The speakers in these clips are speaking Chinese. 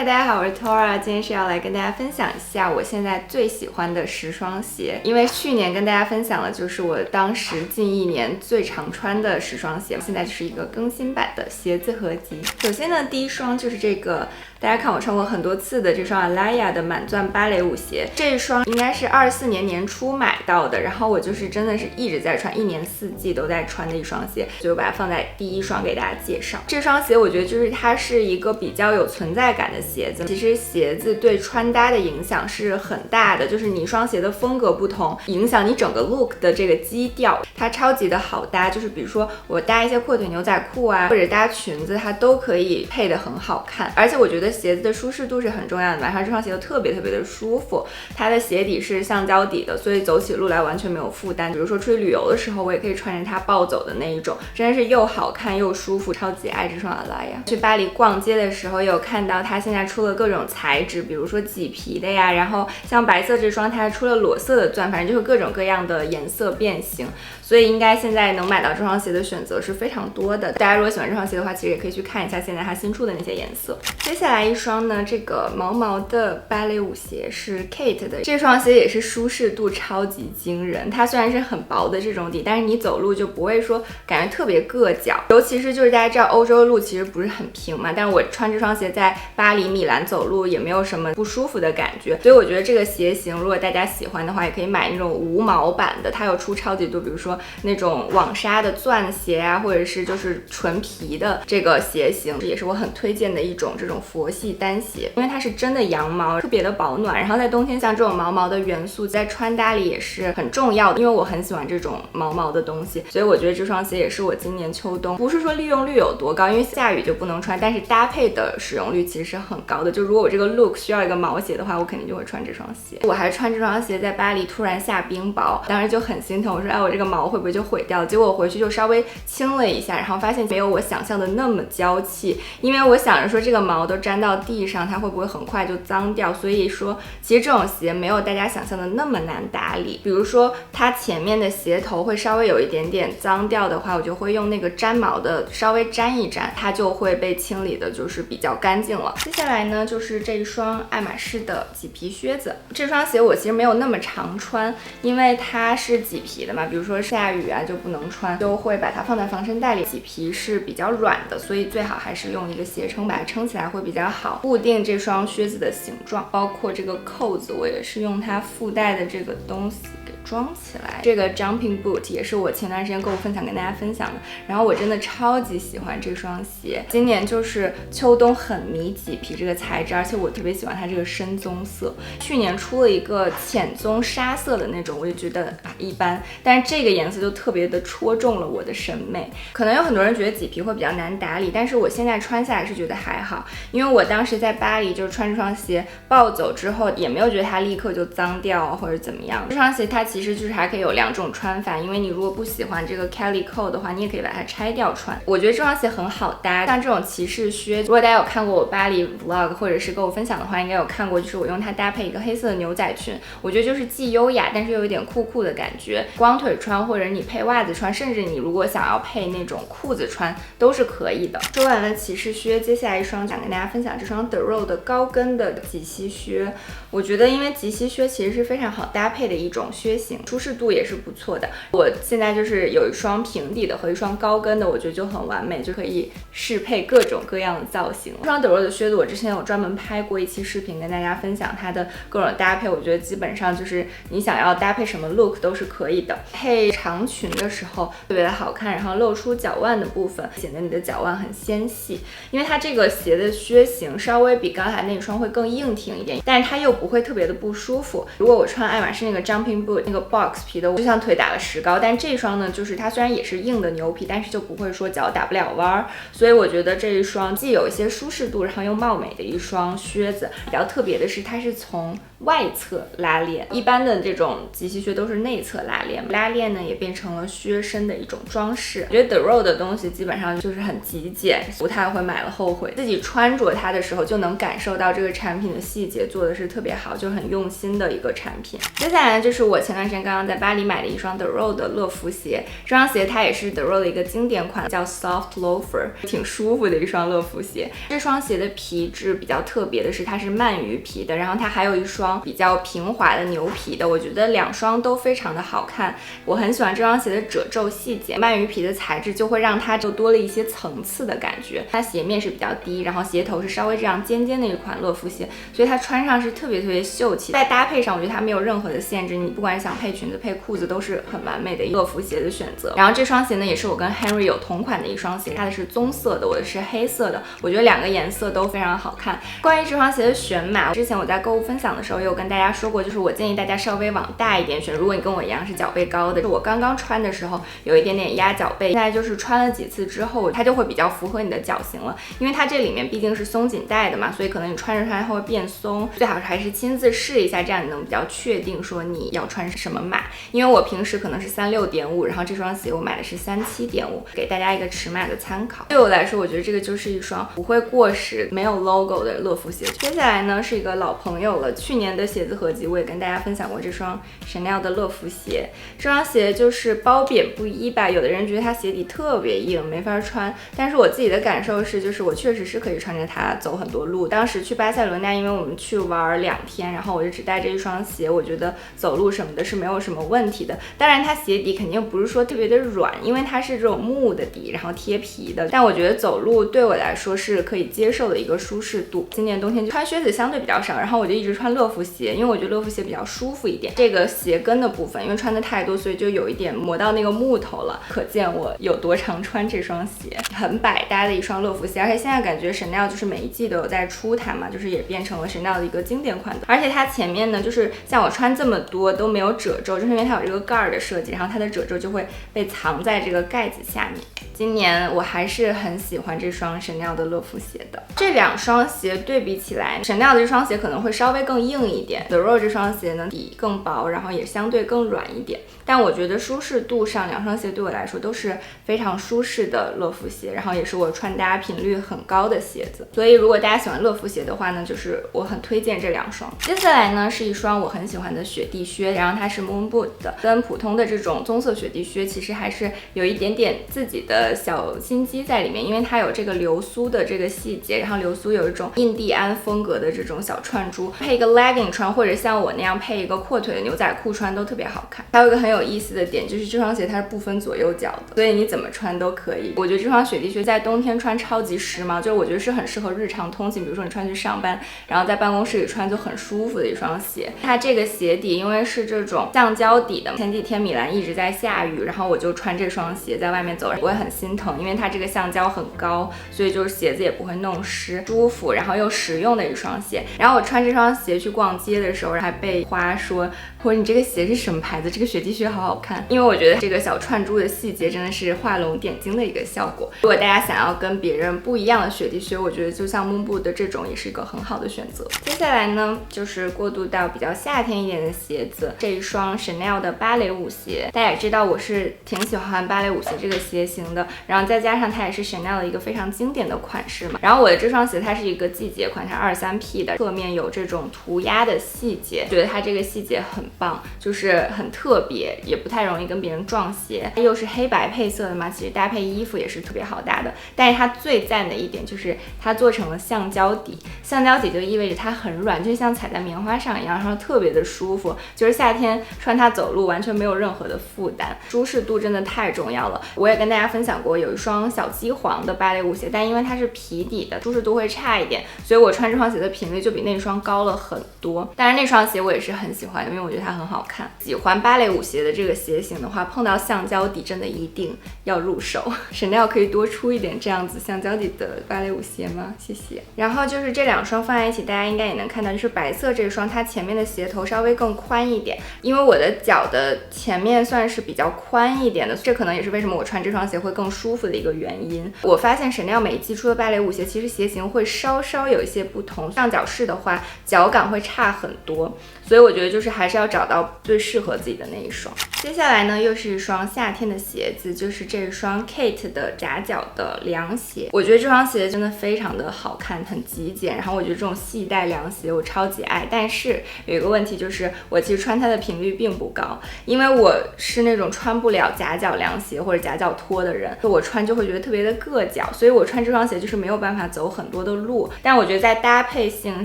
嗨，大家好，我是 Tora， 今天是要来跟大家分享一下我现在最喜欢的10双鞋。因为去年跟大家分享了，就是我当时近1年最常穿的10双鞋，现在就是一个更新版的鞋子合集。首先呢，第一双就是这个，大家看我穿过很多次的这双 Alaya 的满钻芭蕾舞鞋。这一双应该是24年年初买到的，然后我就是真的是一直在穿，1年4季都在穿的一双鞋，所以我把它放在第一双给大家介绍。这双鞋我觉得就是它是一个比较有存在感的鞋子。其实鞋子对穿搭的影响是很大的，就是你一双鞋的风格不同，影响你整个 look 的这个基调。它超级的好搭，就是比如说我搭一些阔腿牛仔裤啊，或者搭裙子，它都可以配得很好看。而且我觉得鞋子的舒适度是很重要的，晚上这双鞋就特别的舒服。它的鞋底是橡胶底的，所以走起路来完全没有负担。比如说出去旅游的时候，我也可以穿着它暴走的那一种，真的是又好看又舒服，超级爱这双Alaya。去巴黎逛街的时候，也有看到它现在出了各种材质，比如说麂皮的呀，然后像白色这双它还出了裸色的钻，反正就是各种各样的颜色变形，所以应该现在能买到这双鞋的选择是非常多的。大家如果喜欢这双鞋的话，其实也可以去看一下现在它新出的那些颜色。接下来一双呢，这个毛毛的芭蕾舞鞋是 Kate 的，这双鞋也是舒适度超级惊人。它虽然是很薄的这种底，但是你走路就不会说感觉特别硌脚，尤其是就是大家知道欧洲的路其实不是很平嘛，但是我穿这双鞋在巴黎、米兰走路也没有什么不舒服的感觉，所以我觉得这个鞋型如果大家喜欢的话，也可以买那种无毛版的，它有出超级多，比如说那种网纱的钻鞋啊，或者是就是纯皮的这个鞋型，也是我很推荐的一种这种佛系单鞋，因为它是真的羊毛，特别的保暖，然后在冬天像这种毛毛的元素在穿搭里也是很重要的，因为我很喜欢这种毛毛的东西，所以我觉得这双鞋也是我今年秋冬不是说利用率有多高，因为下雨就不能穿，但是搭配的使用率其实是很高的。就如果我这个 look 需要一个毛鞋的话，我肯定就会穿这双鞋。我还穿这双鞋在巴黎突然下冰雹，当时就很心疼，我说哎，我这个毛会不会就毁掉？结果我回去就稍微清了一下，然后发现没有我想象的那么娇气，因为我想着说这个毛都粘到地上，它会不会很快就脏掉？所以说其实这种鞋没有大家想象的那么难打理。比如说它前面的鞋头会稍微有一点点脏掉的话，我就会用那个粘毛的稍微粘一粘，它就会被清理的就是比较干净了。接下来呢，就是这一双爱马仕的麂皮靴子。这双鞋我其实没有那么常穿，因为它是麂皮的嘛，比如说下雨啊就不能穿，就会把它放在防尘袋里。麂皮是比较软的，所以最好还是用一个鞋撑把它撑起来会比较好，固定这双靴子的形状。包括这个扣子，我也是用它附带的这个东西给装起来。这个 jumping boot 也是我前段时间购物分享跟大家分享的，然后我真的超级喜欢这双鞋。今年就是秋冬很迷麂皮这个材质，而且我特别喜欢它这个深棕色。去年出了一个浅棕沙色的那种，我就觉得一般，但是这个颜色就特别的戳中了我的审美。可能有很多人觉得麂皮会比较难打理，但是我现在穿下来是觉得还好，因为我当时在巴黎就是穿这双鞋暴走之后，也没有觉得它立刻就脏掉或者怎么样。这双鞋它其实就是还可以有2种穿法，因为你如果不喜欢这个 calico 的话，你也可以把它拆掉穿。我觉得这双鞋很好搭，像这种骑士靴，如果大家有看过我巴黎 vlog 或者是跟我分享的话，应该有看过，就是我用它搭配一个黑色的牛仔裙，我觉得就是既优雅但是又有点酷酷的感觉，光腿穿或者你配袜子穿，甚至你如果想要配那种裤子穿都是可以的。说完了骑士靴，接下来一双想跟大家分享这双 The Row 的高跟的及膝靴。我觉得因为及膝靴其实是非常好搭配的一种靴型，舒适度也是不错的。我现在就是有一双平底的和一双高跟的，我觉得就很完美，就可以适配各种各样的造型。这双 The Row 的靴子我之前有专门拍过一期视频跟大家分享它的各种搭配，我觉得基本上就是你想要搭配什么 look 都是可以的。配长裙的时候特别的好看，然后露出脚腕的部分显得你的脚腕很纤细，因为它这个鞋的靴型稍微比刚才那双会更硬挺一点，但是它又不会特别的不舒服。如果我穿爱马仕那个 jumping boot 那个 box 皮的，我就像腿打了石膏，但这双呢就是它虽然也是硬的牛皮，但是就不会说脚打不了弯儿，所以我觉得这一双既有一些舒适度，然后又貌美的一双靴子。比较特别的是它是从外侧拉链，一般的这种及膝靴都是内侧拉链，拉链呢也变成了靴身的一种装饰。我觉得 The Row 的东西基本上就是很极简，不太会买了后悔，自己穿着它的时候就能感受到这个产品的细节做的是特别好，就很用心的一个产品。接下来就是我前段段时间刚刚在巴黎买了一双 The Row 的乐福鞋，这双鞋它也是 The Row 的一个经典款，叫 Soft Loafer， 挺舒服的一双乐福鞋。这双鞋的皮质比较特别的是它是鳗鱼皮的，然后它还有一双比较平滑的牛皮的，我觉得两双都非常的好看。我很喜欢这双鞋的褶皱细节，鳗鱼皮的材质就会让它就多了一些层次的感觉。它鞋面是比较低，然后鞋头是稍微这样尖尖的一款乐福鞋，所以它穿上是特别秀气。在搭配上，我觉得它没有任何的限制，你不管是想配裙子配裤子都是很完美的乐福鞋的选择。然后这双鞋呢也是我跟 Henry 有同款的一双鞋，它的是棕色的，我的是黑色的，我觉得两个颜色都非常好看。关于这双鞋的选码，之前我在购物分享的时候也有跟大家说过，就是我建议大家稍微往大一点选，如果你跟我一样是脚背高的，我刚刚穿的时候有一点点压脚背，现在就是穿了几次之后它就会比较符合你的脚型了，因为它这里面毕竟是松紧带的嘛，所以可能你穿着它会变松，最好还是亲自试一下，这样你能比较确定说你要穿什么码。因为我平时可能是36.5，然后这双鞋我买的是37.5，给大家一个尺码的参考。对我来说，我觉得这个就是一双不会过时、没有 logo 的乐福鞋。接下来呢是一个老朋友了，去年的鞋子合集我也跟大家分享过这双 Chanel 的乐福鞋。这双鞋就是褒贬不一吧，有的人觉得它鞋底特别硬，没法穿，但是我自己的感受是，就是我确实是可以穿着它走很多路。当时去巴塞罗那，因为我们去玩2天，然后我就只带着一双鞋，我觉得走路什么的是没有什么问题的。当然它鞋底肯定不是说特别的软，因为它是这种木的底，然后贴皮的，但我觉得走路对我来说是可以接受的一个舒适度。今年冬天就穿靴子相对比较少，然后我就一直穿乐福鞋，因为我觉得乐福鞋比较舒服一点。这个鞋跟的部分因为穿的太多，所以就有一点磨到那个木头了，可见我有多常穿这双鞋。很百搭的一双乐福鞋，而且现在感觉 Chanel 就是每一季都有在出它嘛，就是也变成了 Chanel 的一个经典款的。而且它前面呢，就是像我穿这么多都没有褶皱，就是因为它有这个盖儿的设计，然后它的褶皱就会被藏在这个盖子下面。今年我还是很喜欢这双 Chanel 的乐福鞋的。这两双鞋对比起来， Chanel 的这双鞋可能会稍微更硬一点， The Row 这双鞋呢底更薄，然后也相对更软一点，但我觉得舒适度上两双鞋对我来说都是非常舒适的乐福鞋，然后也是我穿搭频率很高的鞋子。所以如果大家喜欢乐福鞋的话呢，就是我很推荐这两双。接下来呢是一双我很喜欢的雪地靴，然后它是 Moon Boot 的，跟普通的这种棕色雪地靴其实还是有一点点自己的小心机在里面，因为它有这个流苏的这个细节，然后流苏有一种印第安风格的这种小串珠，配一个 legging 穿，或者像我那样配一个阔腿的牛仔裤穿都特别好看。还有一个很有意思的点，就是这双鞋它是不分左右脚的，所以你怎么穿都可以。我觉得这双雪地靴在冬天穿超级时髦，就是我觉得是很适合日常通勤，比如说你穿去上班，然后在办公室里穿就很舒服的一双鞋。它这个鞋底因为是这种橡胶底的，前几天米兰一直在下雨，然后我就穿这双鞋在外面走，我也很心疼，因为它这个橡胶很高，所以就是鞋子也不会弄湿，舒服然后又实用的一双鞋。然后我穿这双鞋去逛街的时候还被花说，或者你这个鞋是什么牌子，这个雪地靴好好看，因为我觉得这个小串珠的细节真的是画龙点睛的一个效果。如果大家想要跟别人不一样的雪地靴，我觉得就像 Moon Boot 的这种也是一个很好的选择。接下来呢就是过渡到比较夏天一点的鞋子，这一双 Chanel 的芭蕾舞鞋，大家也知道我是挺喜欢芭蕾舞鞋这个鞋型的，然后再加上它也是 Chanel 的一个非常经典的款式嘛。然后我的这双鞋它是一个季节款，它 23P 的，侧面有这种涂鸦的细节，觉得它这个细节很棒，就是很特别，也不太容易跟别人撞鞋，又是黑白配色的嘛，其实搭配衣服也是特别好搭的。但是它最赞的一点就是它做成了橡胶底，橡胶底就意味着它很软，就像踩在棉花上一样，然后特别的舒服，就是夏天穿它走路完全没有任何的负担，舒适度真的太重要了。我也跟大家分享过有一双小鸡黄的芭蕾舞鞋，但因为它是皮底的，舒适度会差一点，所以我穿这双鞋的频率就比那双高了很多。当然那双鞋我也是很喜欢，因为我觉得它很好看。喜欢芭蕾舞鞋的这个鞋型的话，碰到橡胶底真的一定要入手。Chanel 可以多出一点这样子橡胶底的芭蕾舞鞋吗？谢谢。然后就是这两双放在一起，大家应该也能看到，就是白色这双它前面的鞋头稍微更宽一点，因为我的脚的前面算是比较宽一点的，这可能也是为什么我穿这双鞋会更更舒服的一个原因。我发现 Chanel 每一季出的芭蕾舞鞋，其实鞋型会稍稍有一些不同，上脚式的话脚感会差很多，所以我觉得就是还是要找到最适合自己的那一双。接下来呢，又是一双夏天的鞋子，就是这一双 Kate 的夹脚的凉鞋。我觉得这双鞋真的非常的好看，很极简，然后我觉得这种细带凉鞋我超级爱，但是有一个问题就是我其实穿它的频率并不高，因为我是那种穿不了夹脚凉鞋或者夹脚拖的人，我穿就会觉得特别的硌脚，所以我穿这双鞋就是没有办法走很多的路。但我觉得在搭配性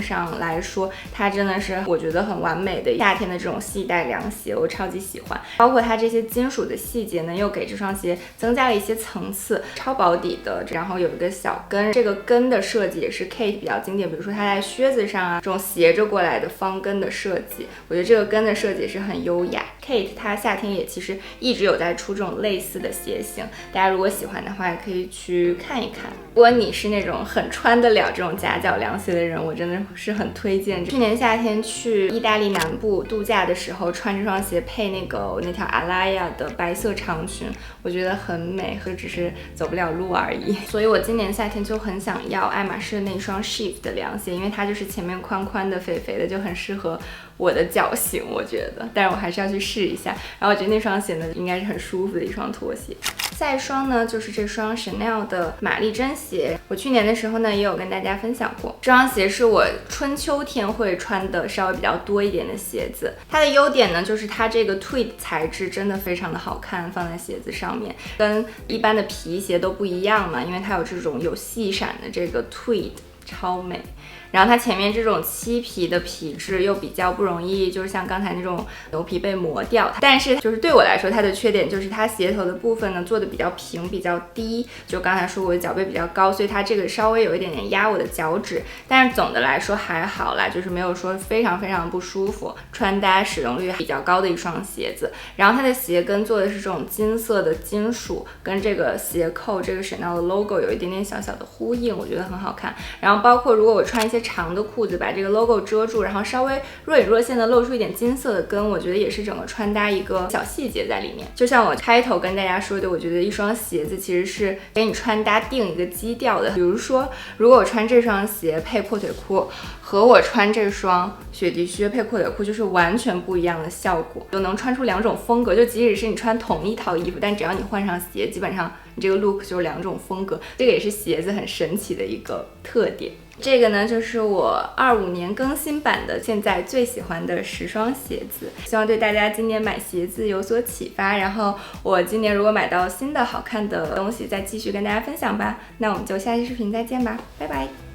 上来说，它真的是我觉得很完美的夏天的这种细带凉鞋，我超级喜欢。包括它这些金属的细节呢，又给这双鞋增加了一些层次，超薄底的，然后有一个小跟，这个跟的设计也是 Kate 比较经典，比如说它在靴子上啊，这种斜着过来的方跟的设计，我觉得这个跟的设计也是很优雅。Kate 它夏天也其实一直有在出这种类似的鞋型，大家如果喜欢的话，也可以去看一看。如果你是那种很穿得了这种夹脚凉鞋的人，我真的是很推荐。去年夏天去意大利南部度假的时候，穿这双鞋配那条阿拉亚的白色长裙，我觉得很美，和只是走不了路而已。所以我今年夏天就很想要爱马仕的那双 Shift 的凉鞋，因为它就是前面宽宽的肥肥的，就很适合我的脚型，我觉得。但是我还是要去试一下。然后我觉得那双鞋呢，应该是很舒服的一双拖鞋。下一双呢，就是这双 Chanel 的玛丽珍鞋。我去年的时候呢，也有跟大家分享过，这双鞋是我春秋天会穿的稍微比较多一点的鞋子。它的优点呢，就是它这个 tweed 材质真的非常的好看，放在鞋子上面跟一般的皮鞋都不一样嘛，因为它有这种有细闪的这个 tweed， 超美。然后它前面这种漆皮的皮质又比较不容易，就是像刚才那种牛皮被磨掉，但是就是对我来说它的缺点就是它鞋头的部分呢做的比较平比较低，就刚才说我的脚背比较高，所以它这个稍微有一点点压我的脚趾，但是总的来说还好啦，就是没有说非常非常不舒服，穿搭使用率比较高的一双鞋子。然后它的鞋跟做的是这种金色的金属，跟这个鞋扣这个 Chanel 的 logo 有一点点小小的呼应，我觉得很好看。然后包括如果我穿一些长的裤子把这个 logo 遮住，然后稍微若隐若现的露出一点金色的跟，我觉得也是整个穿搭一个小细节在里面。就像我开头跟大家说的，我觉得一双鞋子其实是给你穿搭定一个基调的。比如说如果我穿这双鞋配阔腿裤，和我穿这双雪地靴配阔腿裤就是完全不一样的效果，就能穿出两种风格。就即使是你穿同一套衣服，但只要你换上鞋，基本上你这个 look 就是两种风格。这个也是鞋子很神奇的一个特点。这个呢，就是我25年更新版的现在最喜欢的10双鞋子，希望对大家今年买鞋子有所启发。然后我今年如果买到新的好看的东西，再继续跟大家分享吧。那我们就下期视频再见吧，拜拜。